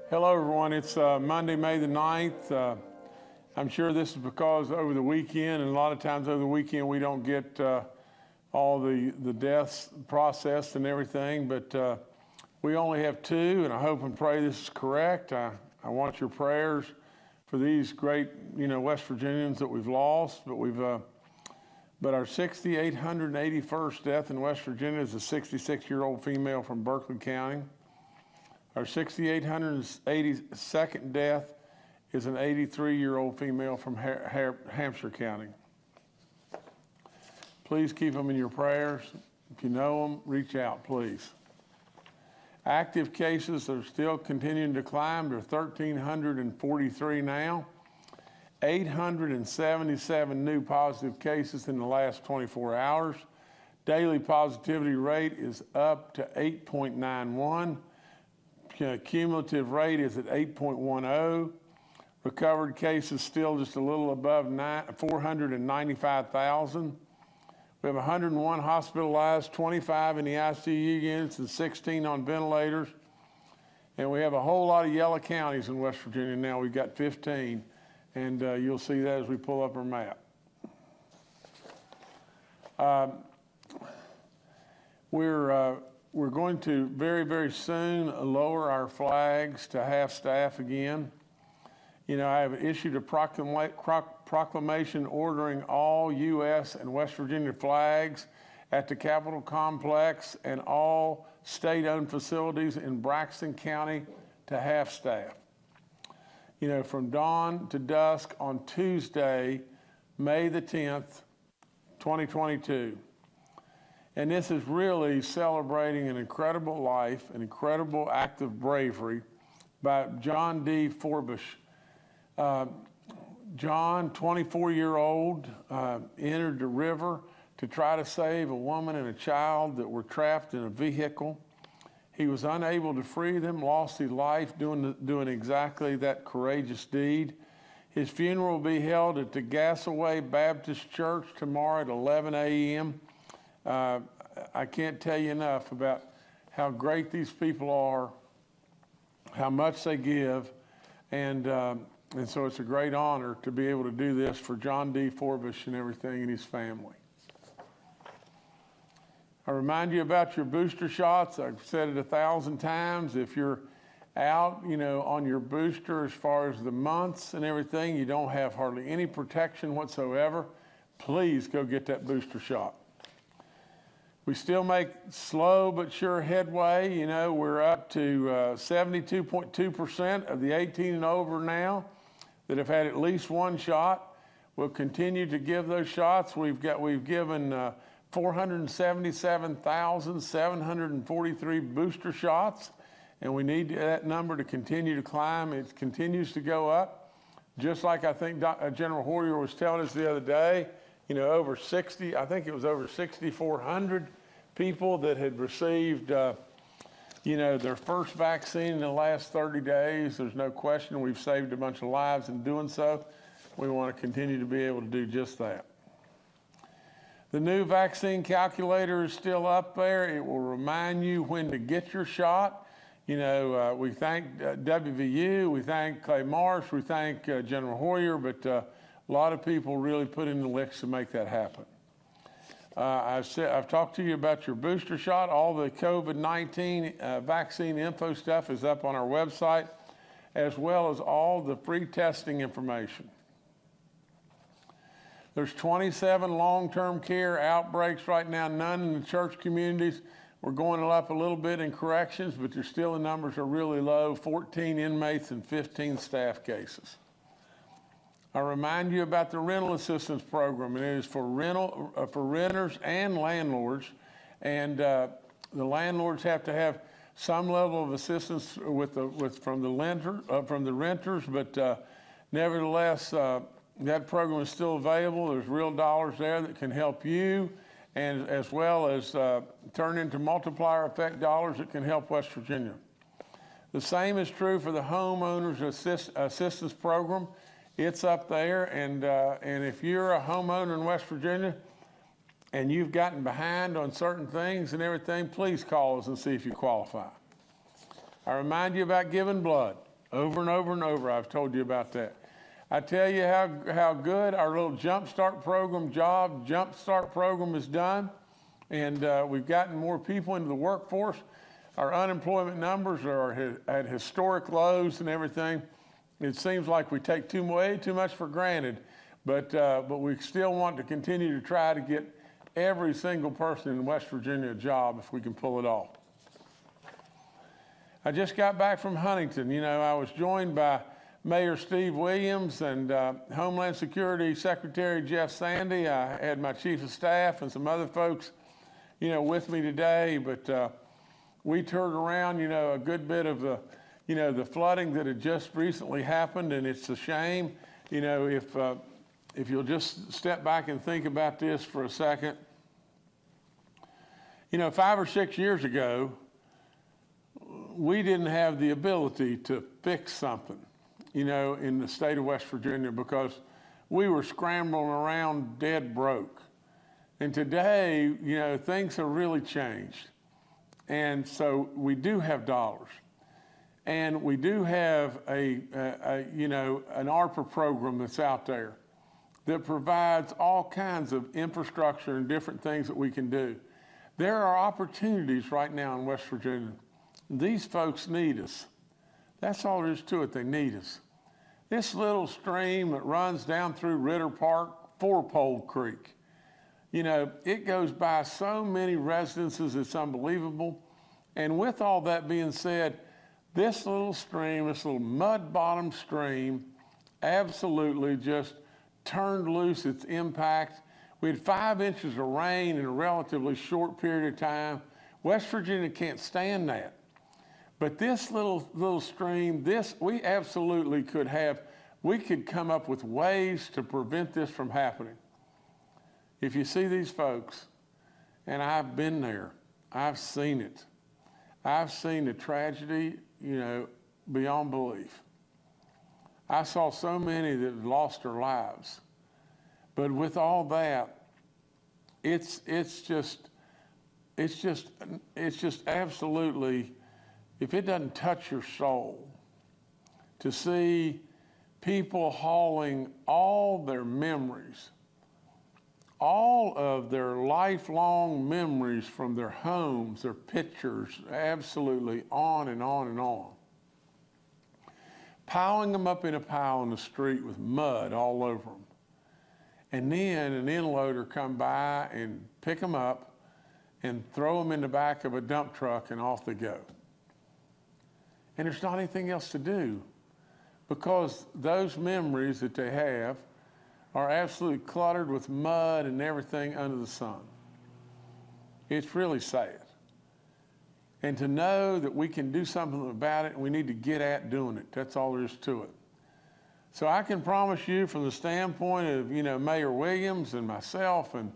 Hello, everyone. It's Monday, May the 9th. I'm sure this is because over the weekend, and a lot of times over the weekend, we don't get all the deaths processed and everything, but we only have two, and I hope and pray this is correct. I want your prayers for these great, West Virginians that we've lost, but our 6,881st death in West Virginia is a 66-year-old female from Berkeley County. Our 6,882nd death is an 83-year-old female from Hampshire County. Please keep them in your prayers. If you know them, reach out, please. Active cases are still continuing to climb. They're 1,343 now. 877 new positive cases in the last 24 hours. Daily positivity rate is up to 8.91. Cumulative rate is at 8.10. Recovered cases still just a little above 495,000. We have 101 hospitalized, 25 in the ICU units, and 16 on ventilators. And we have a whole lot of yellow counties in West Virginia now. We've got 15, and you'll see that as we pull up our map. We're going to very, very soon lower our flags to half staff again. I have issued a proclamation ordering all U.S. and West Virginia flags at the Capitol Complex and all state-owned facilities in Braxton County to half staff. From dawn to dusk on Tuesday, May the 10th, 2022. And this is really celebrating an incredible life, an incredible act of bravery by John D. Forbush. John, 24-year-old, entered the river to try to save a woman and a child that were trapped in a vehicle. He was unable to free them, lost his life doing exactly that courageous deed. His funeral will be held at the Gasaway Baptist Church tomorrow at 11 a.m. I can't tell you enough about how great these people are, how much they give, and so it's a great honor to be able to do this for John D. Forbush and everything in his family. I remind you about your booster shots. I've said it 1,000 times. If you're out, on your booster as far as the months and everything, you don't have hardly any protection whatsoever, please go get that booster shot. We still make slow but sure headway. We're up to 72.2% of the 18 and over now that have had at least one shot. We'll continue to give those shots. We've given 477,743 booster shots, and we need that number to continue to climb. It continues to go up, just like I think General Hoyer was telling us the other day. Over 6,400 people that had received, their first vaccine in the last 30 days. There's no question we've saved a bunch of lives in doing so. We want to continue to be able to do just that. The new vaccine calculator is still up there. It will remind you when to get your shot. We thank WVU, we thank Clay Marsh, we thank General Hoyer, but a lot of people really put in the licks to make that happen. I've talked to you about your booster shot. All the COVID-19 vaccine info stuff is up on our website, as well as all the free testing information. There's 27 long-term care outbreaks right now, none in the church communities. We're going up a little bit in corrections, but the numbers are really low, 14 inmates and 15 staff cases. I remind you about the rental assistance program. It is for renters and landlords, and the landlords have to have some level of assistance from the renters, but nevertheless, that program is still available. There's real dollars there that can help you, and as well as turn into multiplier effect dollars that can help West Virginia. The same is true for the homeowners assistance program. It's up there, and if you're a homeowner in West Virginia and you've gotten behind on certain things and everything, please call us and see if you qualify. I remind you about giving blood. Over and over and over, I've told you about that. I tell you how good our little Jump Start program, Job Jump Start program is done. And we've gotten more people into the workforce. Our unemployment numbers are at historic lows and everything. It seems like we take way too much for granted, but we still want to continue to try to get every single person in West Virginia a job if we can pull it off. I just got back from Huntington. You know, I was joined by Mayor Steve Williams and Homeland Security Secretary Jeff Sandy. I had my chief of staff and some other folks, you know, with me today, but we toured around, you know, a good bit of the, you know, the flooding that had just recently happened, and it's a shame, you know, if you'll just step back and think about this for a second. You know, 5 or 6 years ago, we didn't have the ability to fix something, you know, in the state of West Virginia because we were scrambling around dead broke. And today, you know, things have really changed. And so we do have dollars. And we do have you know, an ARPA program that's out there that provides all kinds of infrastructure and different things that we can do. There are opportunities right now in West Virginia. These folks need us. That's all there is to it. They need us. This little stream that runs down through Ritter Park, Four-Pole Creek, you know, it goes by so many residences, it's unbelievable. And with all that being said, this little stream, this little mud-bottom stream, absolutely just turned loose its impact. We had 5 inches of rain in a relatively short period of time. West Virginia can't stand that. But this little stream, we absolutely we could come up with ways to prevent this from happening. If you see these folks, and I've been there, I've seen it. I've seen the tragedy, you know, beyond belief. I saw so many that lost their lives. But with all that, it's just absolutely, if it doesn't touch your soul, to see people hauling all their memories, all of their lifelong memories from their homes, their pictures, absolutely on and on and on, piling them up in a pile in the street with mud all over them. And then an inloader come by and pick them up and throw them in the back of a dump truck and off they go. And there's not anything else to do because those memories that they have are absolutely cluttered with mud and everything under the sun. It's really sad. And to know that we can do something about it and we need to get at doing it, that's all there is to it. So I can promise you from the standpoint of, you know, Mayor Williams and myself and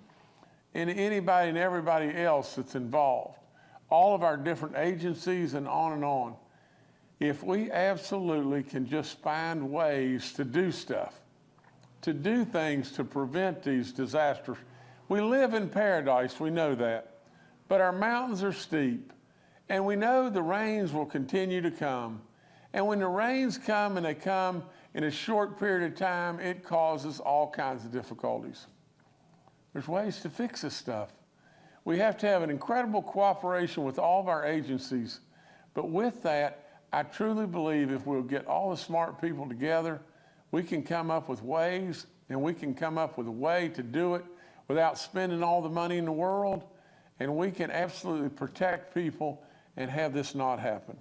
anybody and everybody else that's involved, all of our different agencies and on, if we absolutely can just find ways to do stuff, to do things to prevent these disasters. We live in paradise, we know that, but our mountains are steep, and we know the rains will continue to come. And when the rains come and they come in a short period of time, it causes all kinds of difficulties. There's ways to fix this stuff. We have to have an incredible cooperation with all of our agencies, but with that, I truly believe if we'll get all the smart people together, we can come up with ways, and we can come up with a way to do it without spending all the money in the world, and we can absolutely protect people and have this not happen.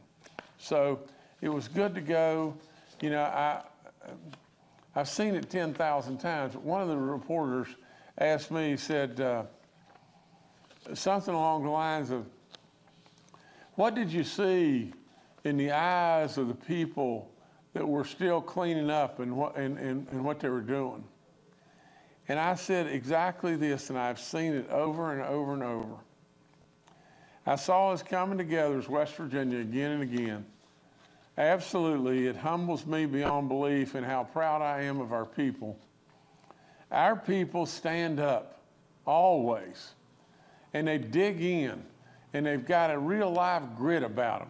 So it was good to go. You know, I've seen it 10,000 times. One of the reporters asked me, he said something along the lines of, what did you see in the eyes of the people that were still cleaning up and what they were doing? And I said exactly this, and I've seen it over and over and over. I saw us coming together as West Virginia again and again. Absolutely, it humbles me beyond belief in how proud I am of our people. Our people stand up, always, and they dig in, and they've got a real live grit about them.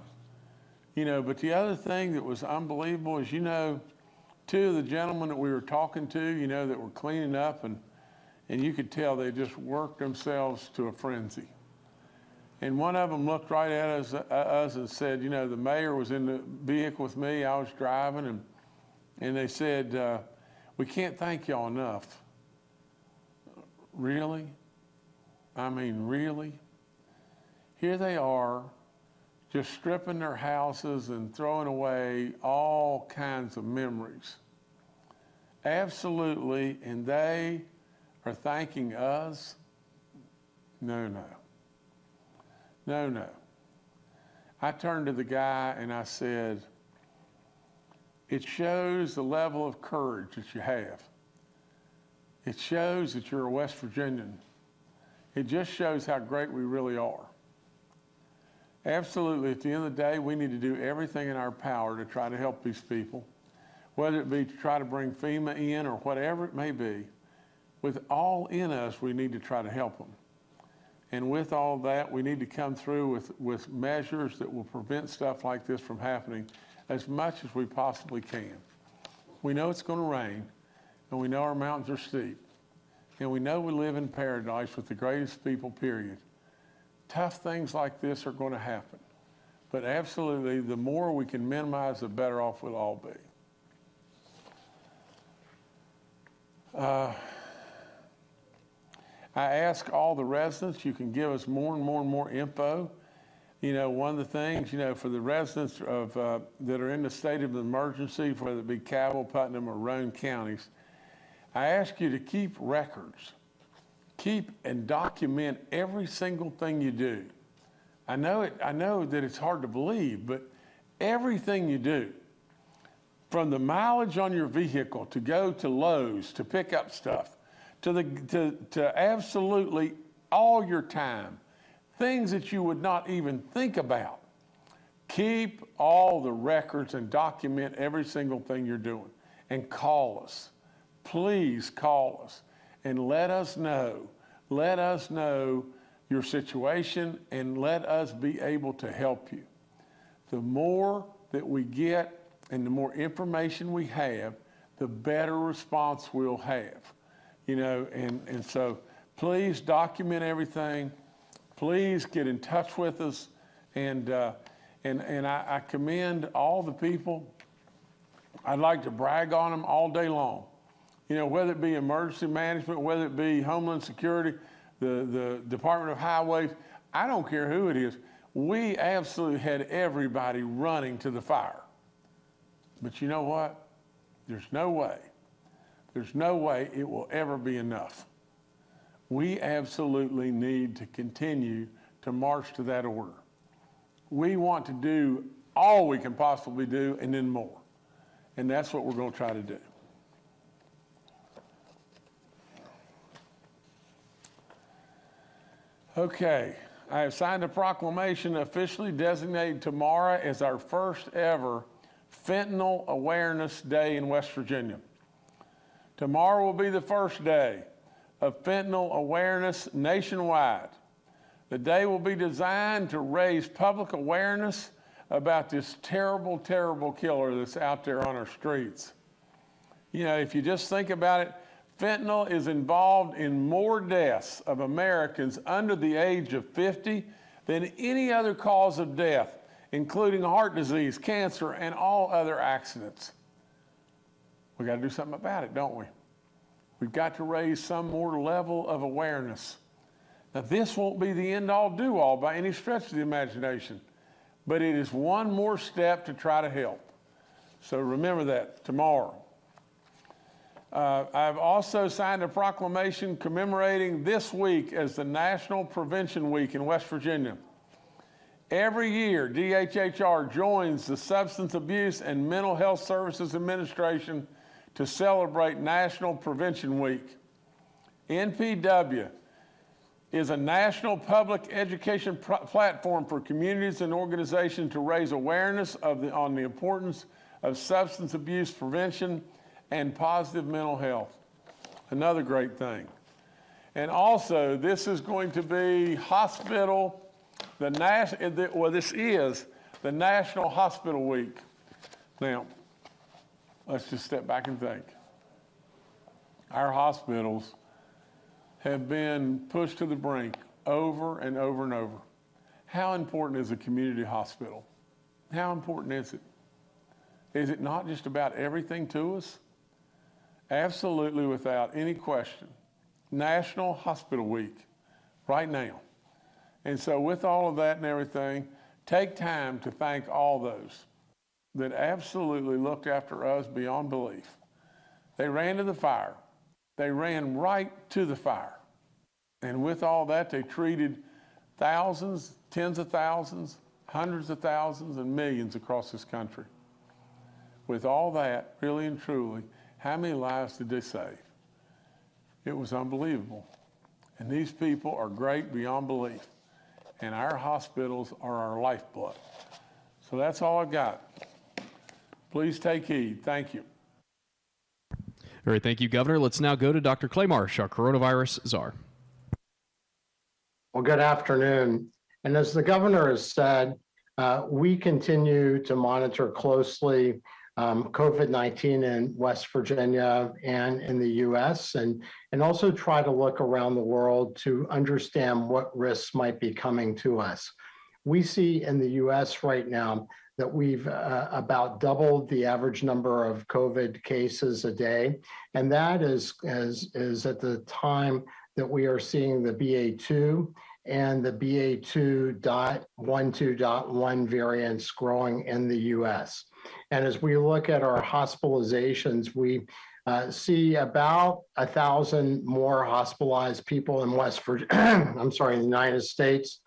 But the other thing that was unbelievable is, two of the gentlemen that we were talking to, that were cleaning up, and you could tell they just worked themselves to a frenzy. And one of them looked right at us and said, the mayor was in the vehicle with me, I was driving, and they said, we can't thank y'all enough. Really? I mean, really? Here they are, just stripping their houses and throwing away all kinds of memories. Absolutely, and they are thanking us? No. I turned to the guy and I said, it shows the level of courage that you have. It shows that you're a West Virginian. It just shows how great we really are. Absolutely, at the end of the day, we need to do everything in our power to try to help these people, whether it be to try to bring FEMA in or whatever it may be. With all in us, we need to try to help them. And with all that, we need to come through with measures that will prevent stuff like this from happening as much as we possibly can. We know it's going to rain, and we know our mountains are steep, and we know we live in paradise with the greatest people, period. Tough things like this are going to happen. But absolutely, the more we can minimize, the better off we'll all be. I ask all the residents, you can give us more and more info. One of the things, for the residents of that are in the state of emergency, whether it be Cabell, Putnam, or Roane counties, I ask you to keep records. Keep and document every single thing you do. I know that it's hard to believe, but everything you do, from the mileage on your vehicle to go to Lowe's to pick up stuff, to absolutely all your time, things that you would not even think about. Keep all the records and document every single thing you're doing, and call us. Please call us and let us know your situation, and let us be able to help you. The more that we get and the more information we have, the better response we'll have. And so please document everything. Please get in touch with us, and I commend all the people. I'd like to brag on them all day long. Whether it be emergency management, whether it be Homeland Security, the Department of Highways, I don't care who it is. We absolutely had everybody running to the fire. But you know what? There's no way it will ever be enough. We absolutely need to continue to march to that order. We want to do all we can possibly do and then more. And that's what we're going to try to do. Okay, I have signed a proclamation officially designating tomorrow as our first ever Fentanyl Awareness Day in West Virginia. Tomorrow will be the first day of fentanyl awareness nationwide. The day will be designed to raise public awareness about this terrible, terrible killer that's out there on our streets. If you just think about it, fentanyl is involved in more deaths of Americans under the age of 50 than any other cause of death, including heart disease, cancer, and all other accidents. We got to do something about it, don't we? We've got to raise some more level of awareness. Now, this won't be the end-all, do-all by any stretch of the imagination, but it is one more step to try to help. So remember that tomorrow. I've also signed a proclamation commemorating this week as the National Prevention Week in West Virginia. Every year, DHHR joins the Substance Abuse and Mental Health Services Administration to celebrate National Prevention Week. NPW is a national public education platform for communities and organizations to raise awareness on the importance of substance abuse prevention and positive mental health. Another great thing. And also, this is going to be this is the National Hospital Week. Now, let's just step back and think. Our hospitals have been pushed to the brink over and over and over. How important is a community hospital? How important is it? Is it not just about everything to us? Absolutely, without any question. National Hospital Week, right now. And so with all of that and everything, take time to thank all those that absolutely looked after us beyond belief. They ran to the fire. They ran right to the fire. And with all that, they treated thousands, tens of thousands, hundreds of thousands, and millions across this country. With all that, really and truly, how many lives did they save? It was unbelievable. And these people are great beyond belief. And our hospitals are our lifeblood. So that's all I've got. Please take heed. Thank you. All right, thank you, Governor. Let's now go to Dr. Clay Marsh, our coronavirus czar. Well, good afternoon. And as the governor has said, we continue to monitor closely COVID-19 in West Virginia and in the U.S., and also try to look around the world to understand what risks might be coming to us. We see in the U.S. right now that we've about doubled the average number of COVID cases a day, and that is at the time that we are seeing the BA2 and the BA2.12.1 variants growing in the U.S. And as we look at our hospitalizations, we see about 1,000 more hospitalized people in in the United States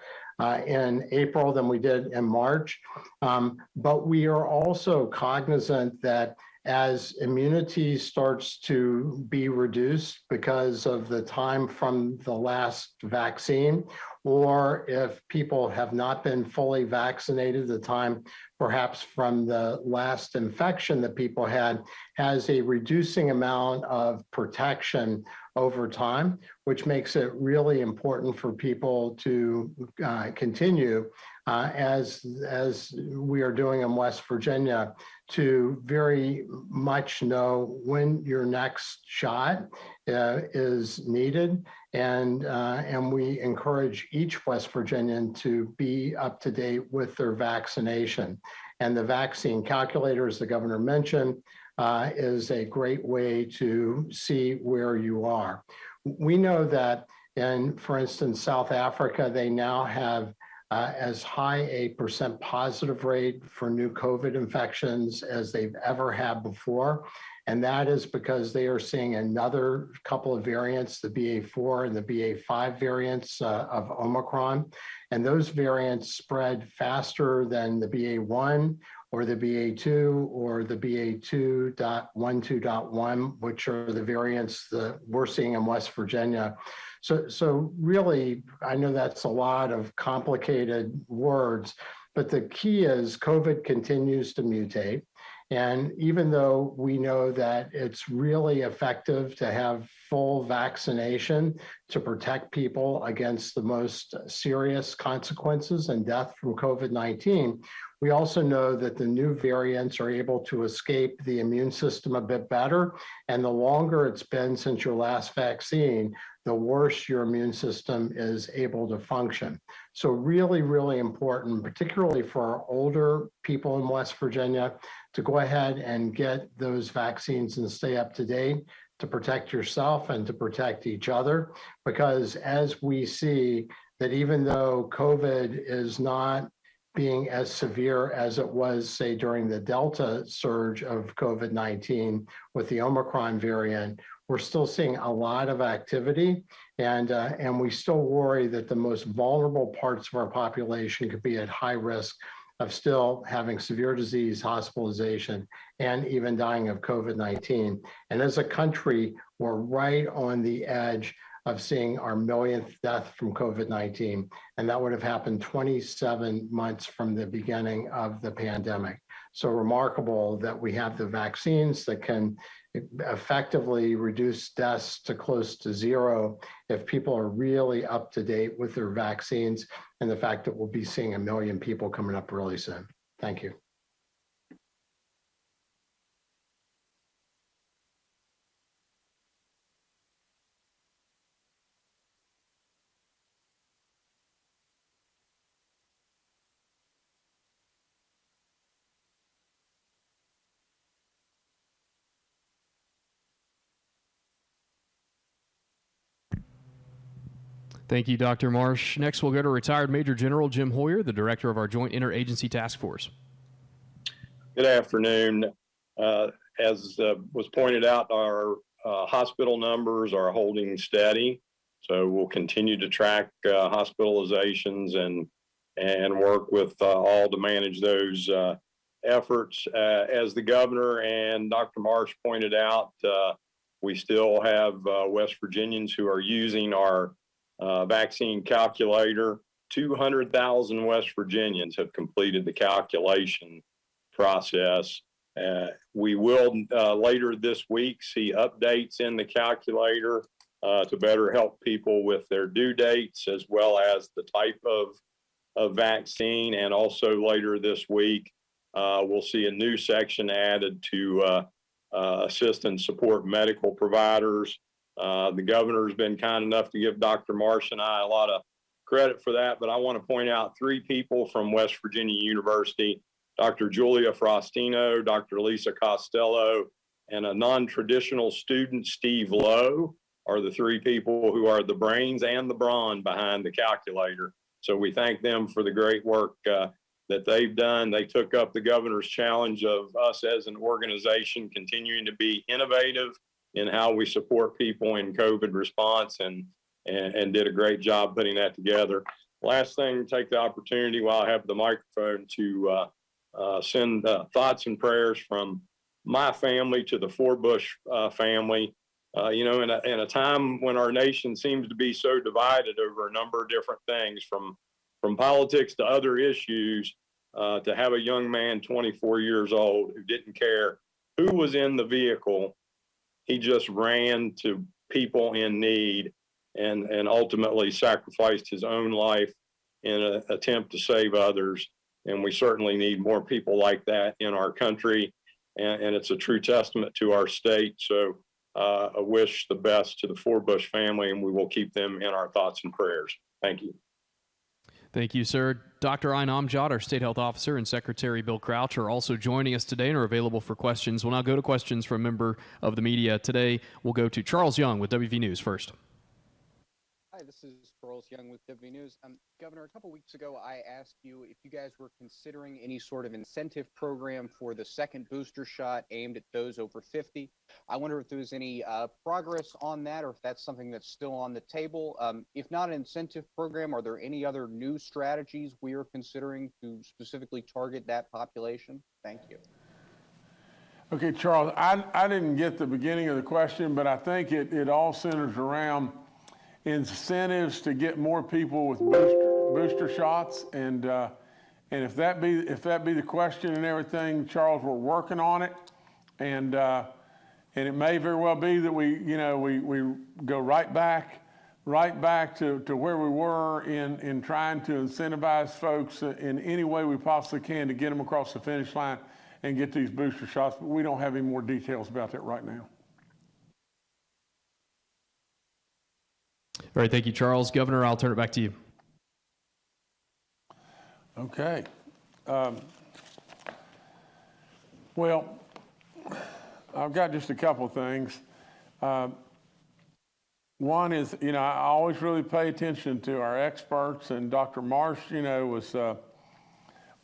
in April than we did in March. But we are also cognizant that as immunity starts to be reduced because of the time from the last vaccine, or if people have not been fully vaccinated, the time perhaps from the last infection that people had, has a reducing amount of protection over time, which makes it really important for people to continue, as we are doing in West Virginia, to very much know when your next shot is needed. And we encourage each West Virginian to be up to date with their vaccination. And the vaccine calculator, as the governor mentioned, is a great way to see where you are. We know that in, for instance, South Africa, they now have as high a percent positive rate for new COVID infections as they've ever had before. And that is because they are seeing another couple of variants, the BA4 and the BA5 variants of Omicron. And those variants spread faster than the BA1 or the BA2 or the BA2.12.1, which are the variants that we're seeing in West Virginia. So really, I know that's a lot of complicated words, but the key is COVID continues to mutate. And even though we know that it's really effective to have full vaccination to protect people against the most serious consequences and death from COVID-19, we also know that the new variants are able to escape the immune system a bit better. And the longer it's been since your last vaccine, the worse your immune system is able to function. So really, really important, particularly for our older people in West Virginia, to go ahead and get those vaccines and stay up to date to protect yourself and to protect each other. Because as we see that even though COVID is not being as severe as it was, say, during the Delta surge of COVID-19 with the Omicron variant, we're still seeing a lot of activity, and we still worry that the most vulnerable parts of our population could be at high risk of still having severe disease, hospitalization, and even dying of COVID-19. And as a country, we're right on the edge of seeing our millionth death from COVID-19, and that would have happened 27 months from the beginning of the pandemic. So remarkable that we have the vaccines that can effectively reduce deaths to close to zero if people are really up to date with their vaccines, and the fact that we'll be seeing 1 million people coming up really soon. Thank you. Thank you, Dr. Marsh. Next, we'll go to retired Major General Jim Hoyer, the director of our Joint Interagency Task Force. Good afternoon. As was pointed out, our hospital numbers are holding steady. So we'll continue to track hospitalizations and work with all to manage those efforts. As the governor and Dr. Marsh pointed out, we still have West Virginians who are using our vaccine calculator. 200,000 West Virginians have completed the calculation process. We will later this week see updates in the calculator to better help people with their due dates as well as the type of vaccine. And also later this week, we'll see a new section added to assist and support medical providers. The governor's been kind enough to give Dr. Marsh and I a lot of credit for that, but I want to point out 3 people from West Virginia University: Dr. Julia Frostino, Dr. Lisa Costello, and a non-traditional student, Steve Lowe, are the 3 people who are the brains and the brawn behind the calculator. So we thank them for the great work that they've done. They took up the governor's challenge of us as an organization continuing to be innovative in how we support people in COVID response and did a great job putting that together. Last thing, take the opportunity while I have the microphone to send thoughts and prayers from my family to the Forbush family. You know, in a time when our nation seems to be so divided over a number of different things, from politics to other issues, to have a young man, 24 years old, who didn't care who was in the vehicle. He just ran to people in need and ultimately sacrificed his own life in an attempt to save others. And we certainly need more people like that in our country. And it's a true testament to our state. So I wish the best to the Forbush family, and we will keep them in our thoughts and prayers. Thank you. Thank you, sir. Dr. Ayn Amjad, our State Health Officer, and Secretary Bill Crouch are also joining us today and are available for questions. We'll now go to questions from a member of the media. Today, we'll go to Charles Young with WV News first. Hi, this is Charles Young with WV News. Governor, a couple weeks ago, I asked you if you guys were considering any sort of incentive program for the second booster shot aimed at those over 50. I wonder if there's any progress on that, or if that's something that's still on the table. If not an incentive program, are there any other new strategies we are considering to specifically target that population? Thank you. Okay, Charles, I didn't get the beginning of the question, but I think it all centers around incentives to get more people with booster shots, and if that be the question and everything, Charles, we're working on it, and it may very well be that we go right back to where we were in trying to incentivize folks in any way we possibly can to get them across the finish line and get these booster shots, but we don't have any more details about that right now. All right, thank you, Charles. Governor, I'll turn it back to you. Okay. Well, I've got just a couple of things. One is, I always really pay attention to our experts, and Dr. Marsh,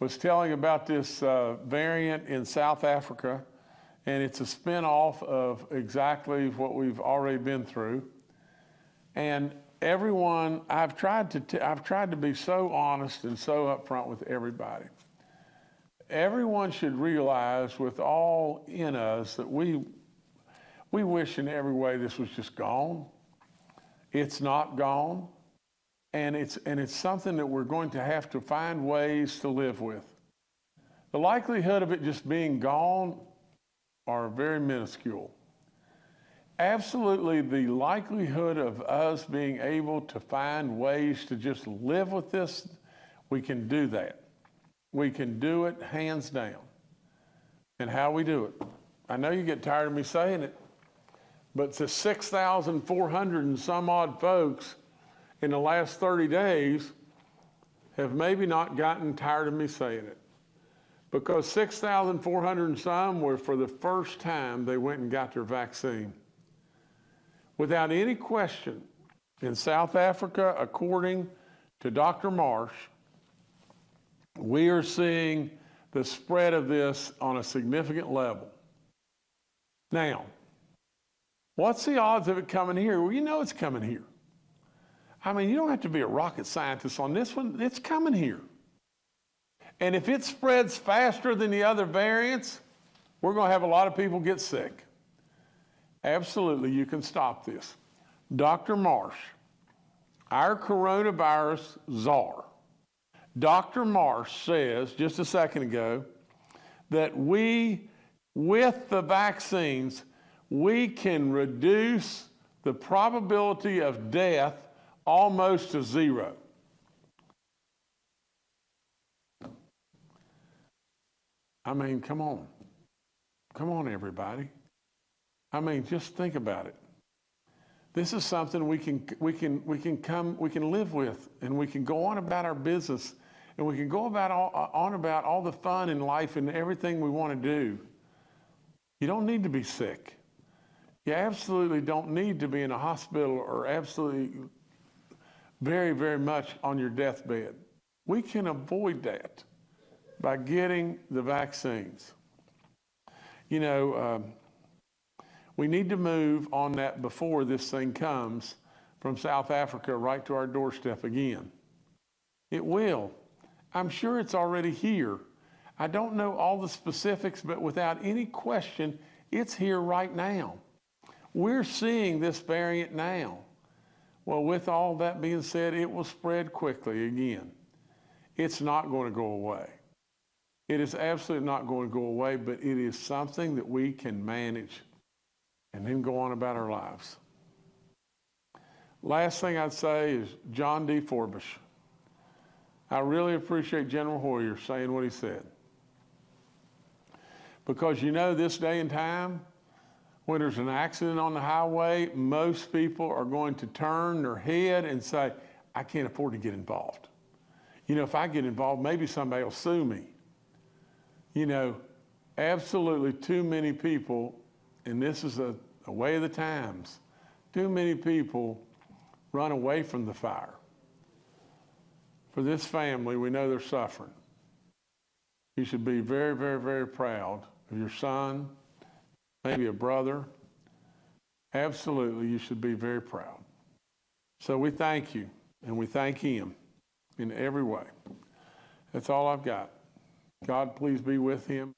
was telling about this variant in South Africa, and it's a spin-off of exactly what we've already been through. And everyone, I've tried to be so honest and so upfront with everybody. Everyone should realize with all in us that we wish in every way this was just gone. It's not gone. And it's something that we're going to have to find ways to live with. The likelihood of it just being gone are very minuscule. Absolutely, the likelihood of us being able to find ways to just live with this, we can do that. we can do it hands down. And how we do it. I know you get tired of me saying it, but the 6,400 and some odd folks in the last 30 days have maybe not gotten tired of me saying it. Because 6,400 and some were for the first time they went and got their vaccine. Without any question, in South Africa, according to Dr. Marsh, we are seeing the spread of this on a significant level. Now, what's the odds of it coming here? Well, you know it's coming here. I mean, you don't have to be a rocket scientist on this one. It's coming here. And if it spreads faster than the other variants, we're going to have a lot of people get sick. Absolutely, you can stop this. Dr. Marsh, our coronavirus czar, Dr. Marsh says just a second ago that we, with the vaccines, we can reduce the probability of death almost to zero. I mean, come on. Come on, everybody. I mean, just think about it. This is something we can live with, and we can go on about our business, and we can go about all the fun in life and everything we want to do. You don't need to be sick. You absolutely don't need to be in a hospital or absolutely very, very much on your deathbed. We can avoid that by getting the vaccines. You know, we need to move on that before this thing comes from South Africa right to our doorstep again. It will. I'm sure it's already here. I don't know all the specifics, but without any question, it's here right now. We're seeing this variant now. Well, with all that being said, it will spread quickly again. It's not going to go away. It is absolutely not going to go away, but it is something that we can manage and then go on about our lives. Last thing I'd say is John D. Forbush. I really appreciate General Hoyer saying what he said. Because you know, this day and time, when there's an accident on the highway, most people are going to turn their head and say, I can't afford to get involved. You know, if I get involved, maybe somebody will sue me. You know, absolutely too many people, and this is a way of the times, too many people run away from the fire. For this family, we know they're suffering. You should be very, very, very proud of your son, maybe a brother. Absolutely, you should be very proud. So we thank you, and we thank him in every way. That's all I've got. God, please be with him.